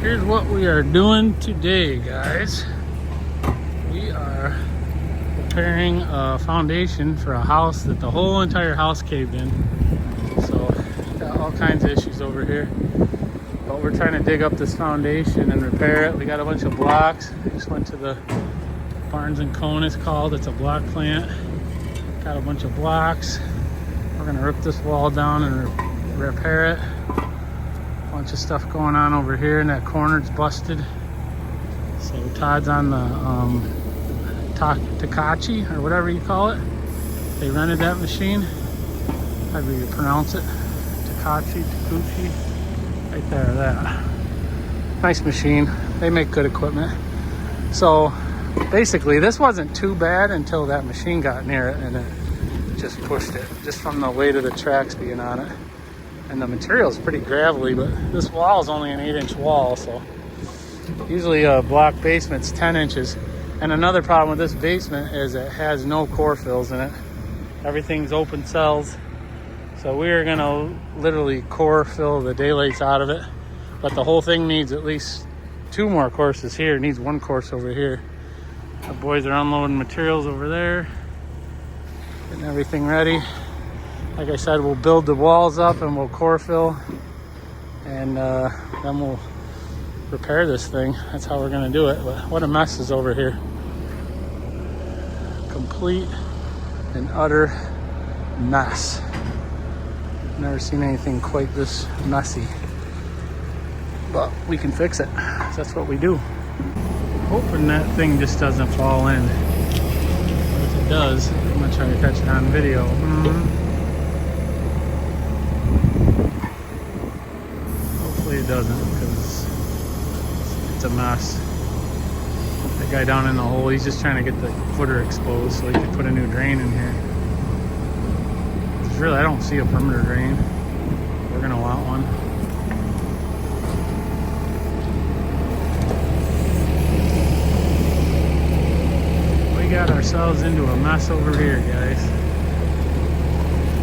Here's what we are doing today, guys. We are preparing a foundation for a house that the whole entire house caved in. So, got all kinds of issues over here. But we're trying to dig up this foundation and repair it. We got a bunch of blocks. I just went to the Barnes & Cone, it's called. It's a block plant. Got a bunch of blocks. We're gonna rip this wall down and repair it. Bunch of stuff going on over here, and that corner's busted. So Todd's on the Takachi or whatever you call it. They rented that machine. However you pronounce it, Takachi, right there. That nice machine. They make good equipment. So basically, this wasn't too bad until that machine got near it, and it just pushed it, just from the weight of the tracks being on it. And the material is pretty gravelly, but this wall is only an 8-inch wall, so usually a block basement's 10 inches. And another problem with this basement is it has no core fills in it. Everything's open cells. So we're gonna literally core fill the daylights out of it. But the whole thing needs at least 2 more courses here. It needs 1 course over here. The boys are unloading materials over there, getting everything ready. Like I said, we'll build the walls up and we'll core fill, and then we'll repair this thing. That's how we're gonna do it. But what a mess is over here. Complete and utter mess. Never seen anything quite this messy. But we can fix it. That's what we do. Hoping that thing just doesn't fall in. But if it does, I'm gonna try to catch it on video. It doesn't, because it's a mess. The guy down in the hole, he's just trying to get the footer exposed so he can put a new drain in here. Really, I don't see a perimeter drain. We're gonna want one. We got ourselves into a mess over here, guys.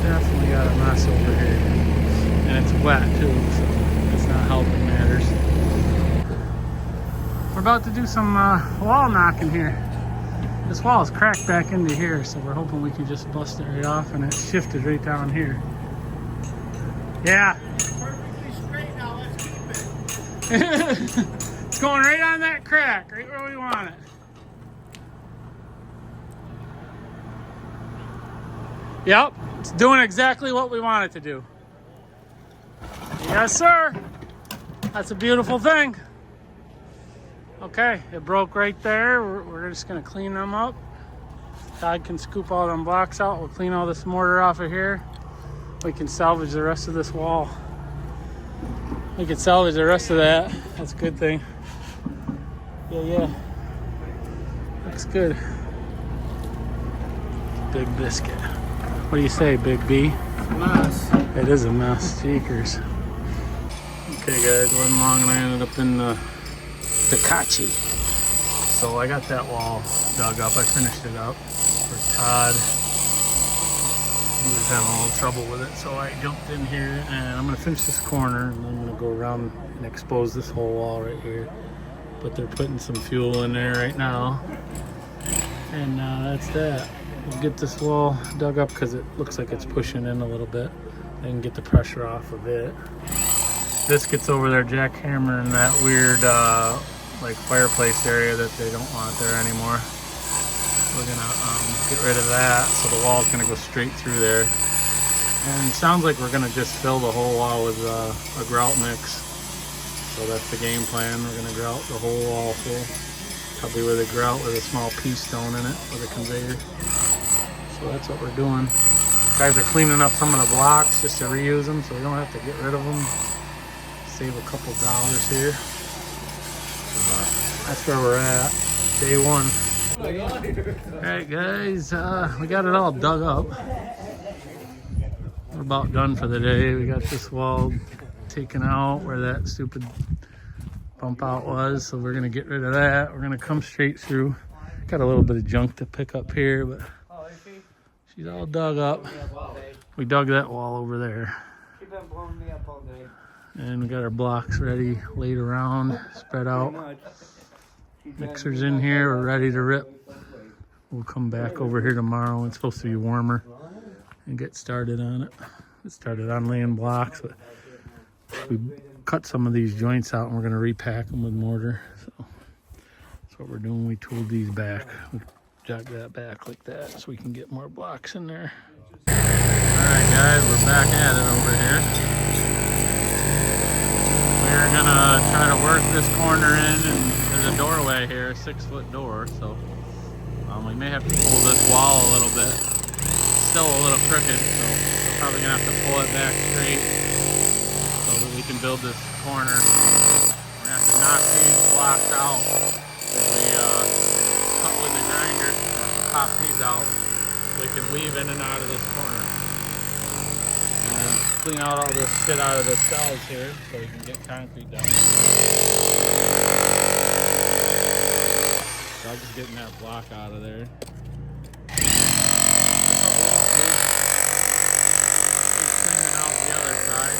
Definitely got a mess over here. And it's wet too, so not helping matters. We're about to do some wall knocking here. This wall is cracked back into here, so we're hoping we can just bust it right off, and it shifted right down here. Yeah. It's perfectly straight now, let's keep it. It's going right on that crack, right where we want it. Yep, it's doing exactly what we want it to do. Yes, sir. That's a beautiful thing. Okay, it broke right there. We're just gonna clean them up. Todd can scoop all them blocks out. We'll clean all this mortar off of here. We can salvage the rest of this wall. We can salvage the rest of that. That's a good thing. Yeah. Looks good. Big biscuit. What do you say, Big B? It's a mess. It is a mess. Cheekers. Okay guys, went along and I ended up in the Takachi. So I got that wall dug up. I finished it up for Todd. He was having a little trouble with it, so I jumped in here and I'm gonna finish this corner, and I'm gonna go around and expose this whole wall right here. But they're putting some fuel in there right now. And that's that. We'll get this wall dug up because it looks like it's pushing in a little bit. I can get the pressure off of it. This gets over there jackhammering that weird like fireplace area that they don't want there anymore. We're gonna get rid of that, so the wall's gonna go straight through there. And it sounds like we're gonna just fill the whole wall with a grout mix. So that's the game plan. We're gonna grout the whole wall full, probably with a grout with a small pea stone in it with a conveyor. So that's what we're doing. Guys are cleaning up some of the blocks just to reuse them, so we don't have to get rid of them. Save a couple dollars here. That's where we're at. Day 1. Alright guys, we got it all dug up. We're about done for the day. We got this wall taken out where that stupid bump out was, so we're gonna get rid of that. We're gonna come straight through. Got a little bit of junk to pick up here, but she's all dug up. We dug that wall over there. She's been blowing me up all day. And we got our blocks ready, laid around, spread out. Mixer's in here, we're ready to rip. We'll come back over here tomorrow. It's supposed to be warmer and get started on it. Get started on laying blocks. But we cut some of these joints out and we're gonna repack them with mortar. So that's what we're doing. We tooled these back. We jog that back like that so we can get more blocks in there. All right, guys, we're back at it over here. We're gonna try to work this corner in, and there's a doorway here, a 6-foot door, so we may have to pull this wall a little bit. It's still a little crooked, so we're probably gonna have to pull it back straight so that we can build this corner. We're gonna have to knock these blocks out that we cut with the grinder, pop these out so we can weave in and out of this corner. And clean out all this shit out of the cells here so we can get concrete down. So I'm just getting that block out of there. Just cleaning out the other side.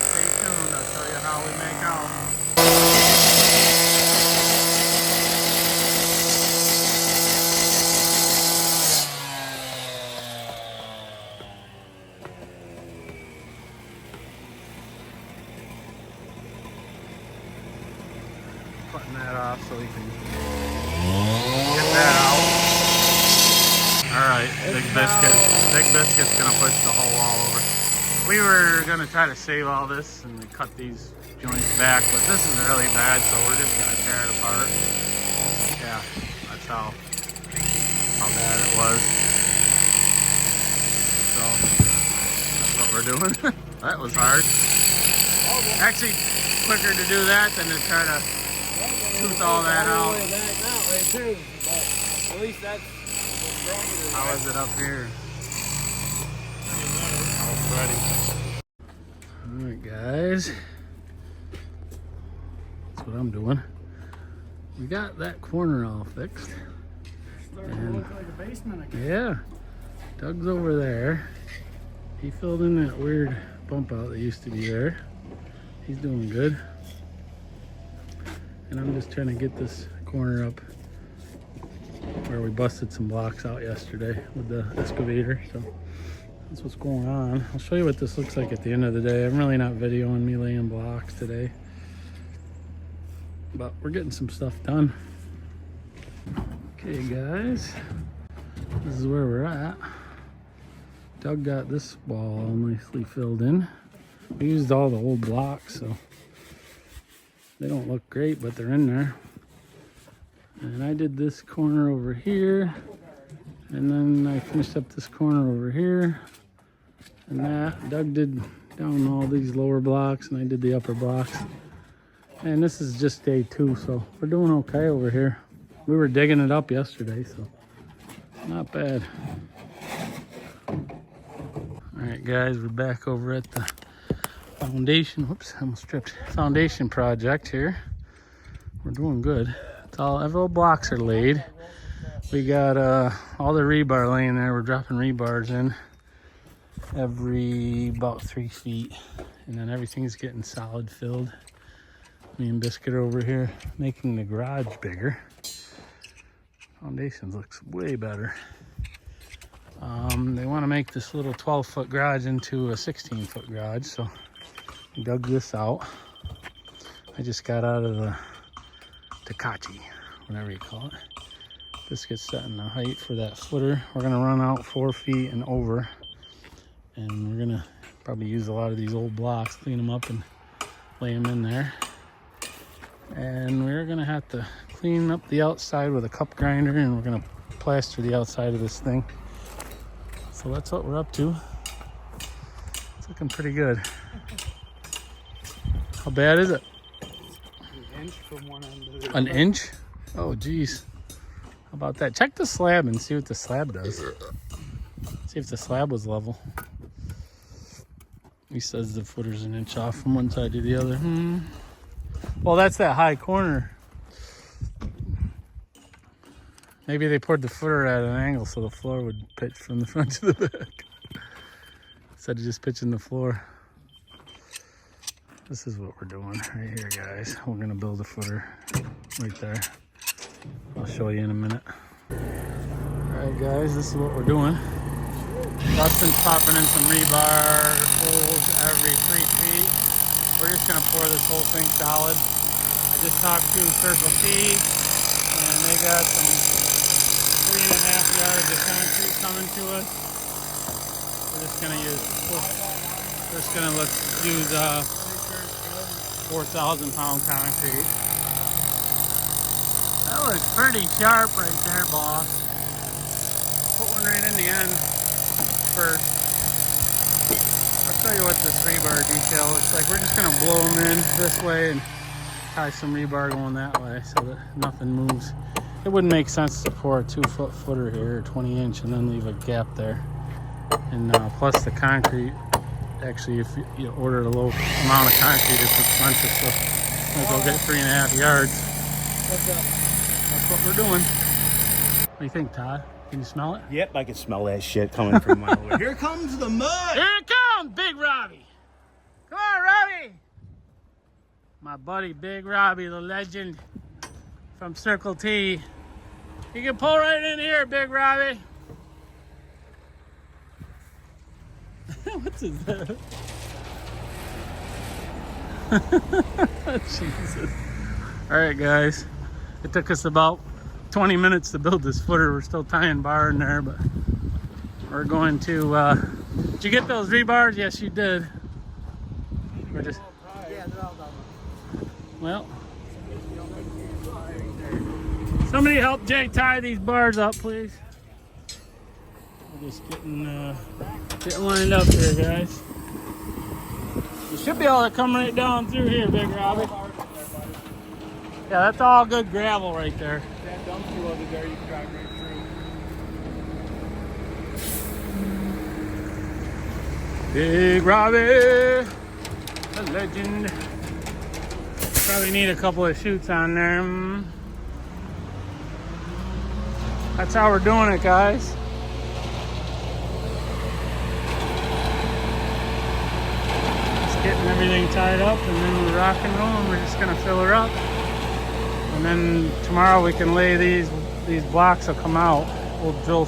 Stay tuned, I'll show you how we make out. Cutting that off so we can get that out. Alright, Big Biscuit's gonna push the whole wall over. We were gonna try to save all this and we cut these joints back, but this is really bad, so we're just gonna tear it apart. Yeah, that's how bad it was. So that's what we're doing. That was hard. Actually, quicker to do that than to try to tooth all that out. At least that's How is it up here? All ready. Alright, guys. That's what I'm doing. We got that corner all fixed. starting to look like a basement again. Yeah. Doug's over there. He filled in that weird bump out that used to be there. He's doing good. And I'm just trying to get this corner up where we busted some blocks out yesterday with the excavator. So that's what's going on. I'll show you what this looks like at the end of the day. I'm really not videoing me laying blocks today, but we're getting some stuff done. Okay, guys, this is where we're at. Doug got this wall all nicely filled in. We used all the old blocks, so they don't look great, but they're in there. And I did this corner over here, and then I finished up this corner over here, and that Doug did down all these lower blocks, and I did the upper blocks. And this is just day 2, so we're doing okay over here. We were digging it up yesterday, so not bad. All right, guys, we're back over at the foundation. Whoops, I almost tripped. Foundation project here. We're doing good. It's all blocks are laid. We got all the rebar laying there. We're dropping rebars in every about 3 feet, and then everything's getting solid filled. Me and Biscuit are over here making the garage bigger. Foundations looks way better. They want to make this little 12-foot garage into a 16-foot garage, so I dug this out. I just got out of the Takachi, whatever you call it. Biscuit's setting the height for that footer. We're gonna run out 4 feet and over, and we're gonna probably use a lot of these old blocks, clean them up and lay them in there. And we're gonna have to clean up the outside with a cup grinder, and we're gonna plaster the outside of this thing. So that's what we're up to. It's looking pretty good. How bad is it? An inch from one end to the other. An inch? Oh, geez. How about that? Check the slab and see what the slab does. See if the slab was level. He says the footer's an inch off from one side to the other. Well, that's that high corner. Maybe they poured the footer at an angle so the floor would pitch from the front to the back instead of just pitching the floor. This is what we're doing right here, guys. We're gonna build a footer right there. I'll show you in a minute. Alright guys, this is what we're doing. Dustin's popping in some rebar holes every 3 feet. We're just gonna pour this whole thing solid. I just talked to Circle T and they got some 3.5 yards of concrete coming to us. We're just gonna use, let's use 4,000 pound concrete. That looks pretty sharp right there, boss. Put one right in the end first. I'll tell you what this rebar detail looks like. We're just gonna blow them in this way and tie some rebar going that way so that nothing moves. It wouldn't make sense to pour a 2-foot footer here, or 20-inch, and then leave a gap there. And plus the concrete, actually, if you order a low amount of concrete, it's expensive, so might as well get 3.5 yards. That's what we're doing. What do you think, Todd? Can you smell it? Yep, I can smell that shit coming from my way. Here comes the mud! Here it comes, Big Robbie! Come on, Robbie! My buddy, Big Robbie, the legend from Circle T. You can pull right in here, Big Robbie. What's that? Jesus. Alright guys, it took us about 20 minutes to build this footer. We're still tying bar in there, but we're going to did you get those rebars? Yes, you did. We're just, Yeah, they're all done. well, somebody help Jay tie these bars up, please. We're just getting lined up here, guys. You should be able to come right down through here, Big Robbie. Yeah, that's all good gravel right there. That dumpster over there, you can drive right through. Big Robbie, a legend. Probably need a couple of chutes on there. That's how we're doing it, guys. Just getting everything tied up, and then we're rock and roll, and we're just gonna fill her up. And then tomorrow we can lay these blocks will come out. We'll drill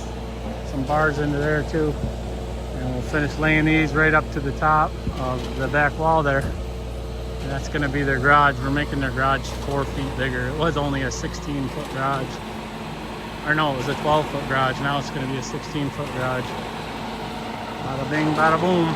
some bars into there too. And we'll finish laying these right up to the top of the back wall there. And that's gonna be their garage. We're making their garage 4 feet bigger. It was only a 16-foot garage. Or no, it was a 12-foot garage. Now it's gonna be a 16-foot garage. Bada bing, bada boom.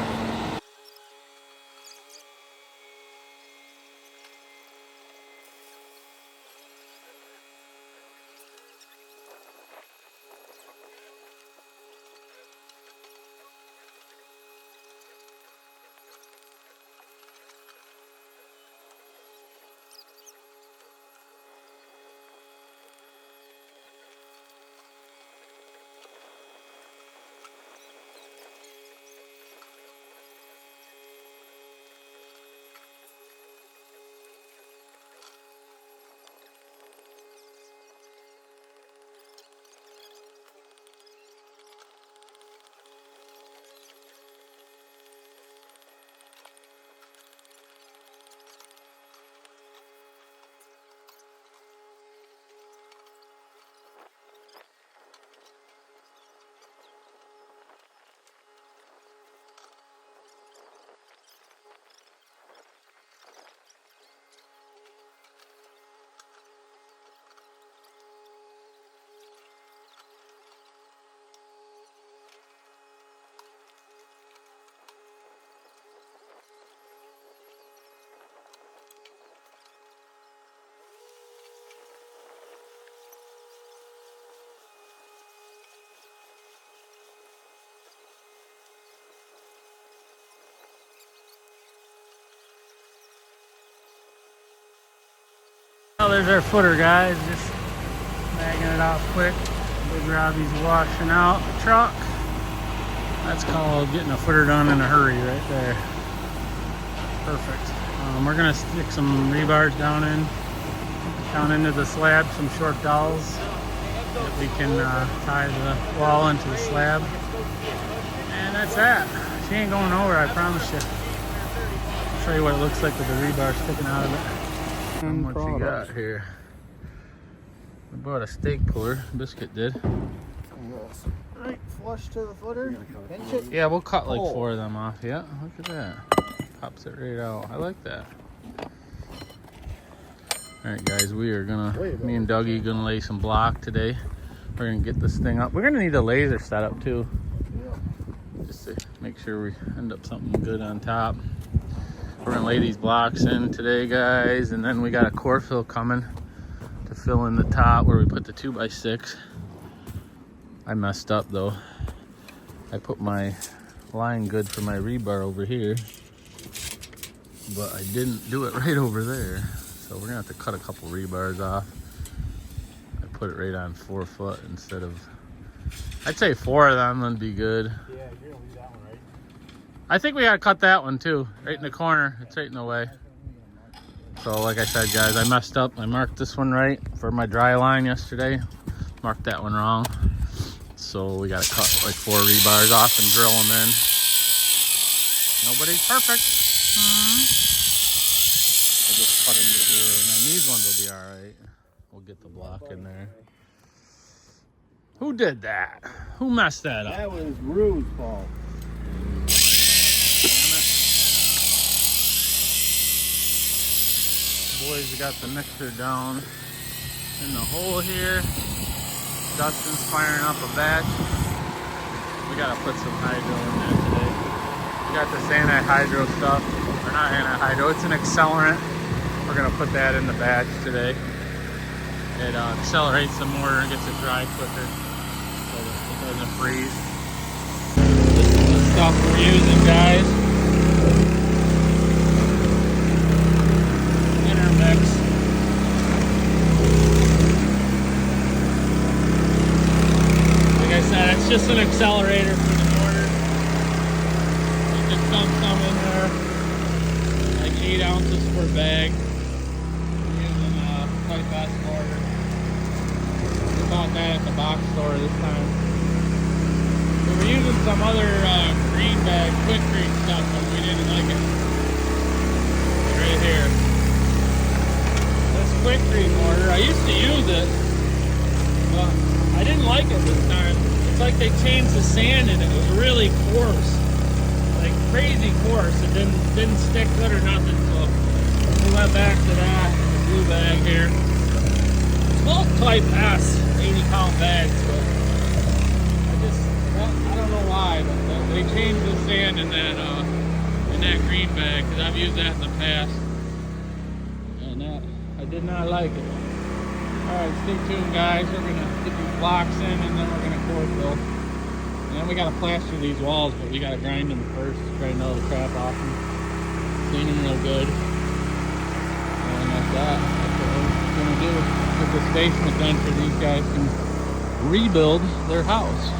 Well, there's our footer, guys. Just bagging it off quick. Big Robbie's washing out the truck. That's called getting a footer done in a hurry right there. Perfect. We're gonna stick some rebars down into the slab, some short dowels that we can tie the wall into the slab. And that's that. She ain't going nowhere, I promise you. show you what it looks like with the rebar sticking out of it. And what you got here? We bought a steak puller. Biscuit did. Right, flush to the footer. Pinch it. Yeah, we'll cut like 4 of them off. Yeah, look at that. Pops it right out. I like that. All right, guys, we are gonna, me and Dougie gonna lay some block today. We're gonna get this thing up. We're gonna need a laser setup too, just to make sure we end up something good on top. We're gonna lay these blocks in today, guys, and then we got a core fill coming to fill in the top where we put the 2x6. I messed up though. I put my line good for my rebar over here, but I didn't do it right over there. So we're gonna have to cut a couple rebars off. I put it right on 4 foot instead of, I'd say 4 of them would be good. Yeah, you're gonna leave that one, right? I think we gotta cut that one too, right in the corner. It's right in the way. So like I said, guys, I messed up. I marked this one right for my dry line yesterday. Marked that one wrong. So we gotta cut like 4 rebars off and drill them in. Nobody's perfect. I'll just cut them to here, and then these ones will be all right. We'll get the block in there. Who did that? Who messed that up? That was Rue's fault. Boys, we got the mixer down in the hole here. Dustin's firing up a batch. We gotta put some hydro in there today. We got this anti-hydro stuff, or not anti-hydro, it's an accelerant. We're gonna put that in the batch today. It accelerates the mortar and gets it dry quicker so that it doesn't freeze. This is the stuff we're using, guys. Intermix. Like I said, it's just an accelerator for the mortar. You can dump some in there, like 8 ounces per bag. We're using quite fast mortar. We bought that at the box store this time. We were using some other green bag, quick creek stuff, but we didn't like it. Right here. This quick creek mortar, I used to use it, but I didn't like it this time. It's like they changed the sand in it. It was really coarse, like crazy coarse. It didn't stick good or nothing. So we went back to that blue bag here. It's both type S 80-pound bags, but I don't know why, but they changed the sand in that green bag because I've used that in the past, and I did not like it. Alright, stay tuned, guys. We're going to get these blocks in, and then we're going to core fill. And then we got to plaster these walls, but we got to grind them first, grind all the crap off them, clean them real good. And that's that. That's what we're going to do. Get this basement done so these guys can rebuild their house.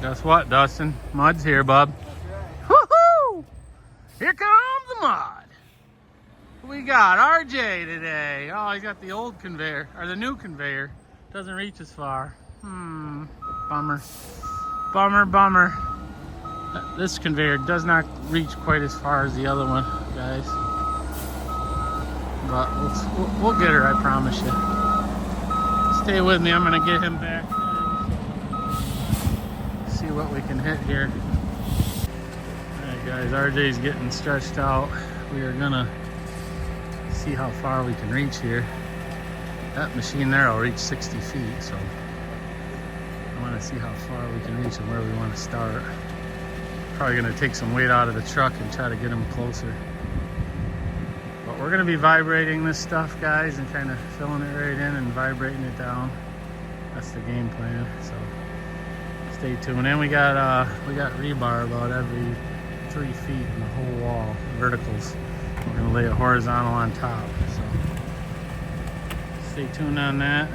Guess what, Dustin? Mud's here, bub. Woohoo! Here comes the mud. We got RJ today. Oh, he's got the old conveyor, or the new conveyor. Doesn't reach as far. Bummer. Bummer, bummer. This conveyor does not reach quite as far as the other one, guys. But we'll get her, I promise you. Stay with me. I'm gonna get him back. See what we can hit here. Alright guys, RJ's getting stretched out. We are gonna see how far we can reach here. That machine there will reach 60 feet, so I want to see how far we can reach and where we want to start. Probably gonna take some weight out of the truck and try to get them closer. But we're gonna be vibrating this stuff, guys, and kind of filling it right in and vibrating it down. That's the game plan. So stay tuned. And we got rebar about every 3 feet in the whole wall, verticals. We're gonna lay a horizontal on top. So stay tuned on that.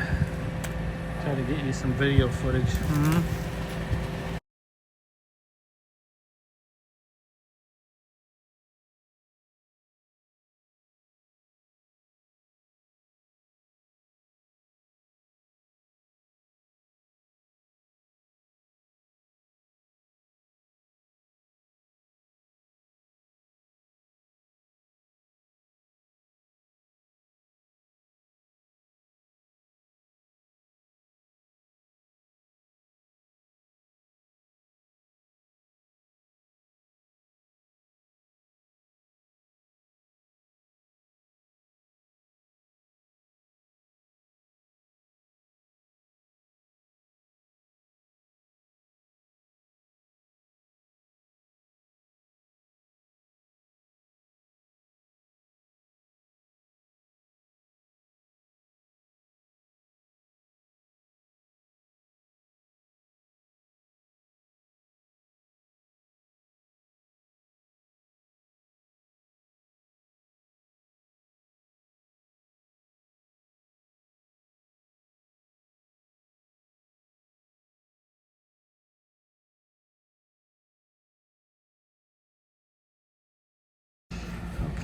Try to get you some video footage.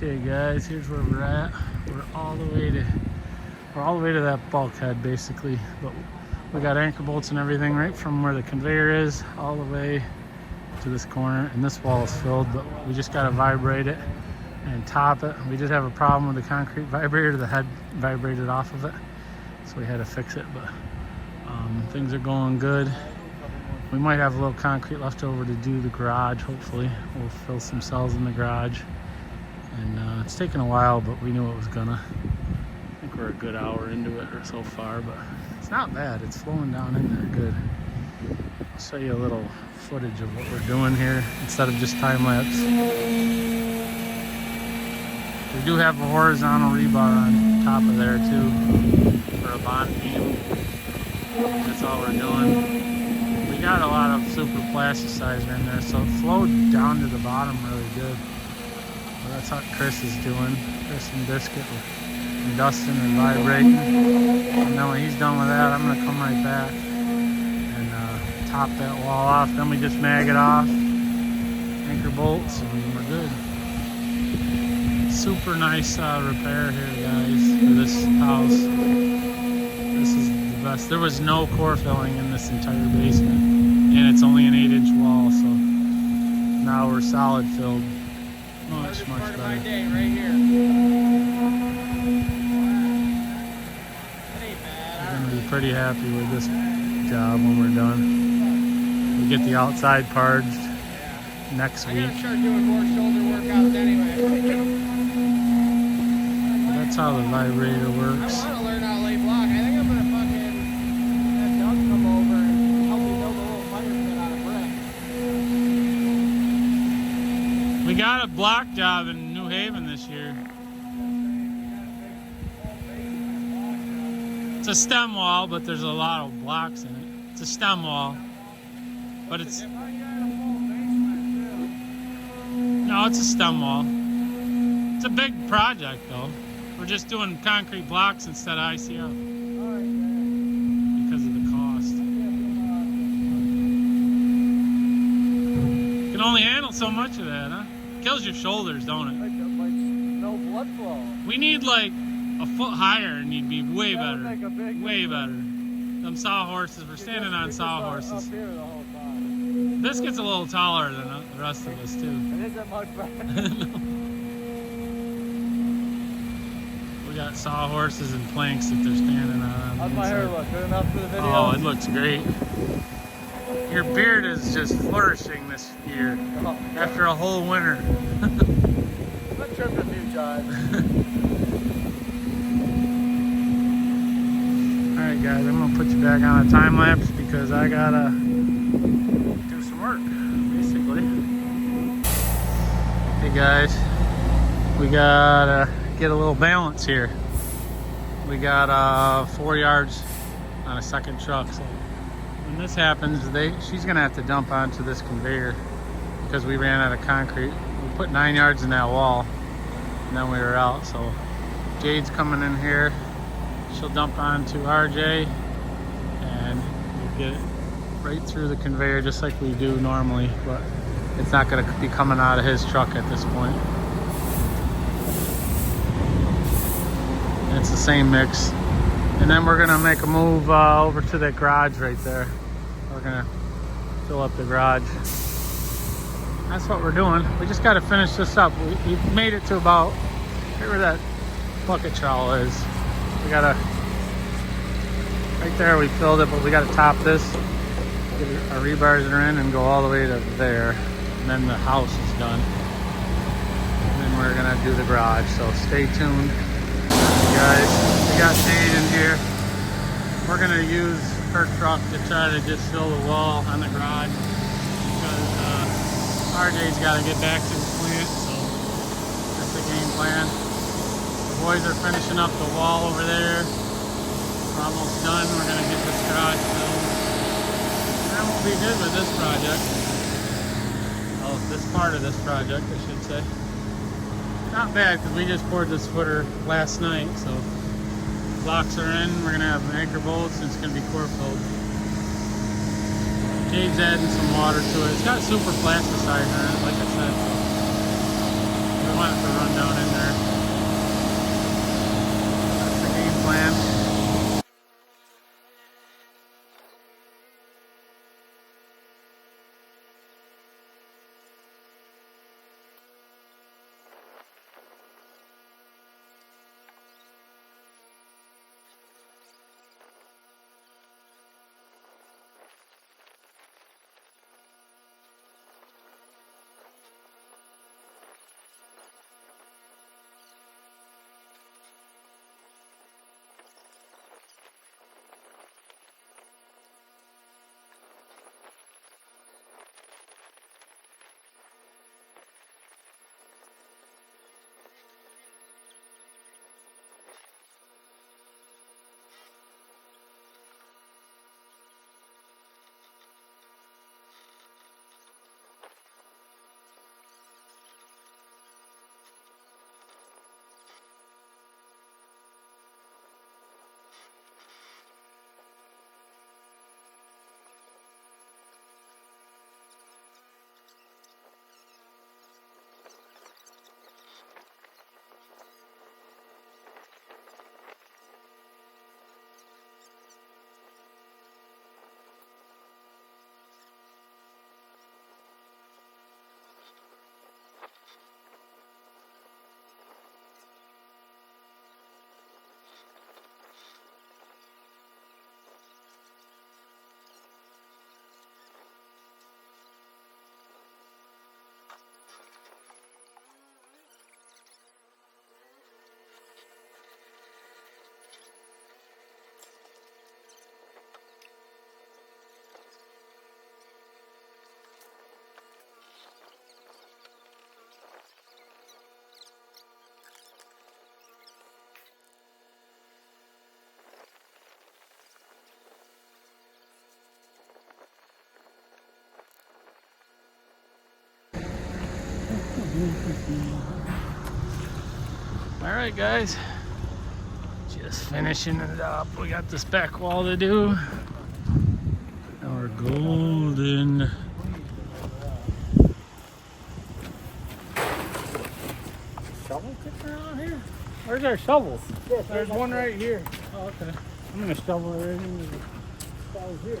Okay guys, here's where we're at. We're all the way to that bulkhead basically, but we got anchor bolts and everything right from where the conveyor is all the way to this corner, and this wall is filled, but we just got to vibrate it and top it. We did have a problem with the concrete vibrator. The head vibrated off of it, so we had to fix it, but things are going good. We might have a little concrete left over to do the garage. Hopefully we'll fill some cells in the garage, and it's taken a while, but we knew it was gonna. I think we're a good hour into it or so far, but it's not bad. It's flowing down in there good. I'll show you a little footage of what we're doing here instead of just time lapse. We do have a horizontal rebar on top of there too for a bond beam. That's all we're doing. We got a lot of super plasticizer in there, so it flowed down to the bottom really good. Well, that's what Chris is doing. Chris and Biscuit and Dustin and vibrating. And then when he's done with that, I'm gonna come right back and top that wall off. Then we just mag it off, anchor bolts, and we're good. Super nice repair here, guys, for this house. This is the best. There was no core filling in this entire basement, and it's only an 8-inch wall, so now we're solid filled. Much part better. of my day right here. That ain't bad. We're gonna be pretty happy with this job when we're done. We get the outside parged next I week. gotta start doing more shoulder workouts anyway. That's how the vibrator works. I want to learn how to lay block. I think I'm gonna fucking have Doug come over and help me build a little fire pit out of brick. We got a block job in New Haven this year. It's a stem wall, but there's a lot of blocks in it. It's a stem wall, but it's no, it's a stem wall. It's a big project though. We're just doing concrete blocks instead of ICL because of the cost. You can only handle so much of that, huh? Kills your shoulders, don't it? Like no blood flow. We need like a foot higher and you'd be way better. Make a big Way better. Them sawhorses, we're standing on sawhorses. Up here the whole time. This gets a little taller than the rest of us too. It isn't much better. We got sawhorses and planks that they're standing on. How's my hair look? Good enough for the video? Oh, it looks great. Your beard is just flourishing this year after a whole winter. I've trimmed a few times. Alright guys, I'm gonna put you back on a time lapse because I gotta do some work, basically. Hey guys, we gotta get a little balance here. We got 4 yards on a second truck, so when this happens, she's gonna have to dump onto this conveyor because we ran out of concrete. We put 9 yards in that wall and then we were out, so Jade's coming in here. She'll dump onto RJ and we'll get it right through the conveyor just like we do normally, but it's not going to be coming out of his truck at this point. It's the same mix. And then we're going to make a move over to the garage right there. We're going to fill up the garage. That's what we're doing. We just got to finish this up. We made it to about, right where that bucket trowel is. We gotta, right there we filled it, but we gotta top this, get our rebars are in and go all the way to there. And then the house is done. And then we're gonna do the garage, so stay tuned. Guys, we got Jade in here. We're gonna use her truck to try to just fill the wall on the garage because RJ's gotta get back to the plant, so that's the game plan. Boys are finishing up the wall over there. We're almost done. We're going to get this garage filled. And then we'll be good with this project. Oh, this part of this project, I should say. Not bad, because we just poured this footer last night, so blocks are in. We're going to have anchor bolts, and it's going to be core filled. Jade's adding some water to it. It's got super plasticizer in it, like I said. I wanted to run down in there. That's the game plan. Alright guys, just finishing it up. We got this back wall to do. Our golden Shovel kicking around here? Where's our shovels? There's one right here. oh, okay. I'm gonna shovel it right into the shovels here.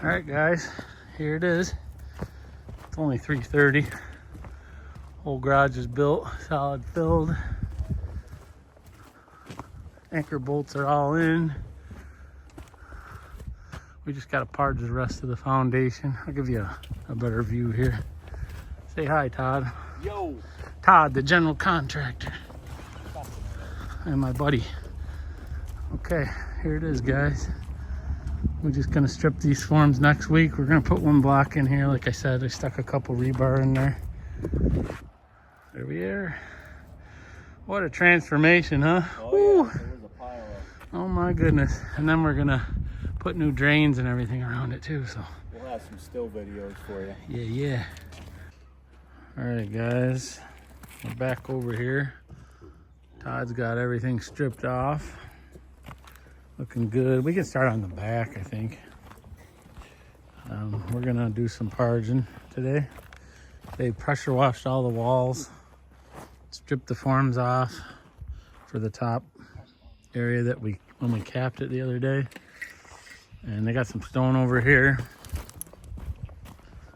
All right, guys, here it is. It's only 3:30. Whole garage is built, solid filled. Anchor bolts are all in. We just got to parge the rest of the foundation. I'll give you a better view here. Say hi, Todd. Yo. Todd, the general contractor. And my buddy. Okay, here it is, guys. We're just gonna strip these forms next week. We're gonna put one block in here. Like I said, I stuck a couple rebar in there. There we are. What a transformation, huh? Oh, yeah. There was a pile of. Oh my goodness. And then we're gonna put new drains and everything around it too, so. We'll have some still videos for you. Yeah. All right, guys. We're back over here. Todd's got everything stripped off. Looking good. We can start on the back, I think. We're gonna do some parging today. They pressure washed all the walls, stripped the forms off for the top area that when we capped it the other day. And they got some stone over here.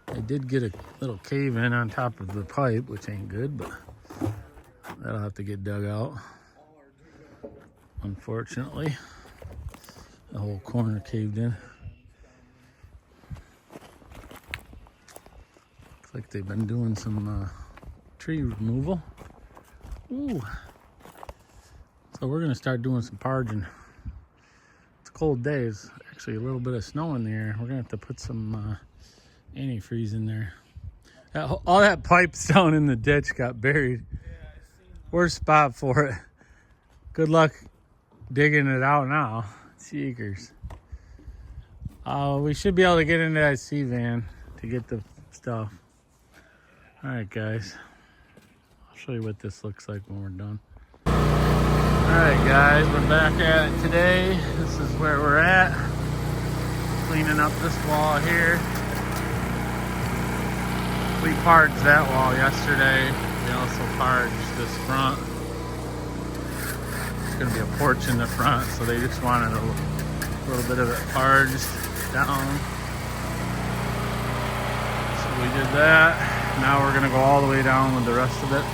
They did get a little cave in on top of the pipe, which ain't good, but that'll have to get dug out. Unfortunately, the whole corner caved in. Looks like they've been doing some tree removal. Ooh. So we're gonna start doing some parging. It's a cold day. It's actually a little bit of snow in the air. We're gonna have to put some antifreeze in there. All that pipes down in the ditch got buried. Worst spot for it. Good luck digging it out now. Seekers. We should be able to get into that C-van to get the stuff. All right, guys. I'll show you what this looks like when we're done. All right, guys, we're back at it today. This is where we're at. Cleaning up this wall here. We parged that wall yesterday. We also parged this front. It's gonna be a porch in the front, so they just wanted a little bit of it parged down. So we did that. Now we're gonna go all the way down with the rest of it.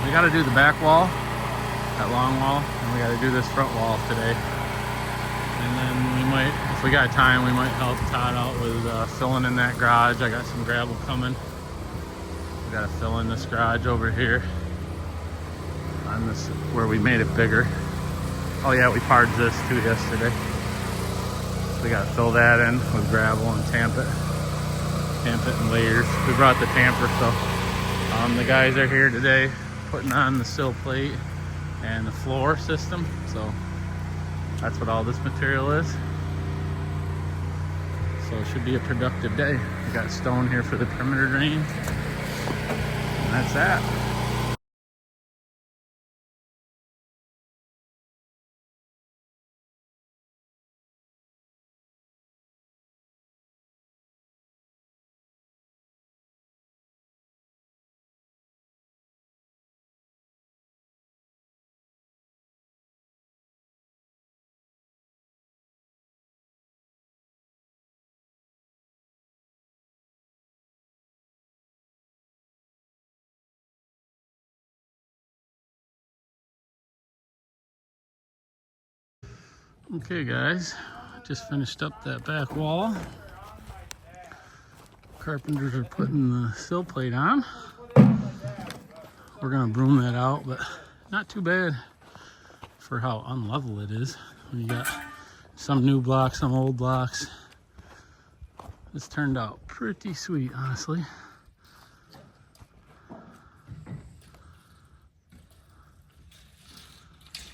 We gotta do the back wall, that long wall, and we gotta do this front wall today. And then we might, if we got time, we might help Todd out with filling in that garage. I got some gravel coming. We gotta fill in this garage over here on this where we made it bigger. Oh yeah, we parged this too yesterday. So we gotta fill that in with gravel and tamp it in layers. We brought the tamper, so the guys are here today putting on the sill plate and the floor system. So that's what all this material is. So it should be a productive day. We got stone here for the perimeter drain. And that's that. Okay, guys, just finished up that back wall. Carpenters are putting the sill plate on. We're gonna broom that out, but not too bad for how unlevel it is. You got some new blocks, some old blocks. This turned out pretty sweet, honestly.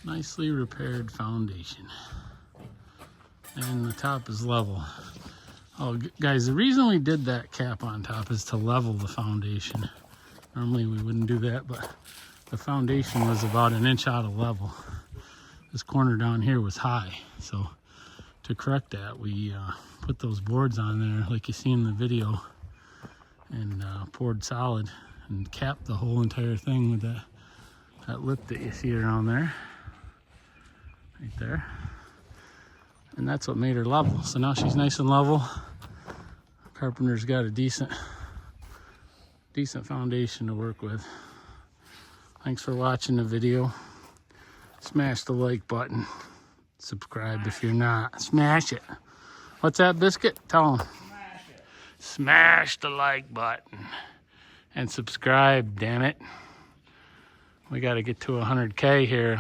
Nicely repaired foundation. And the top is level. Oh, guys, the reason we did that cap on top is to level the foundation. Normally we wouldn't do that, but the foundation was about an inch out of level. This corner down here was high, so to correct that, we put those boards on there like you see in the video and poured solid and capped the whole entire thing with that lip that you see around there. Right there. And that's what made her level. So now she's nice and level. Carpenter's got a decent foundation to work with. Thanks for watching the video. Smash the like button. Subscribe if you're not. Smash it. What's that, Biscuit? Tell them. Smash it. Smash the like button. And subscribe, damn it. We got to get to 100K here.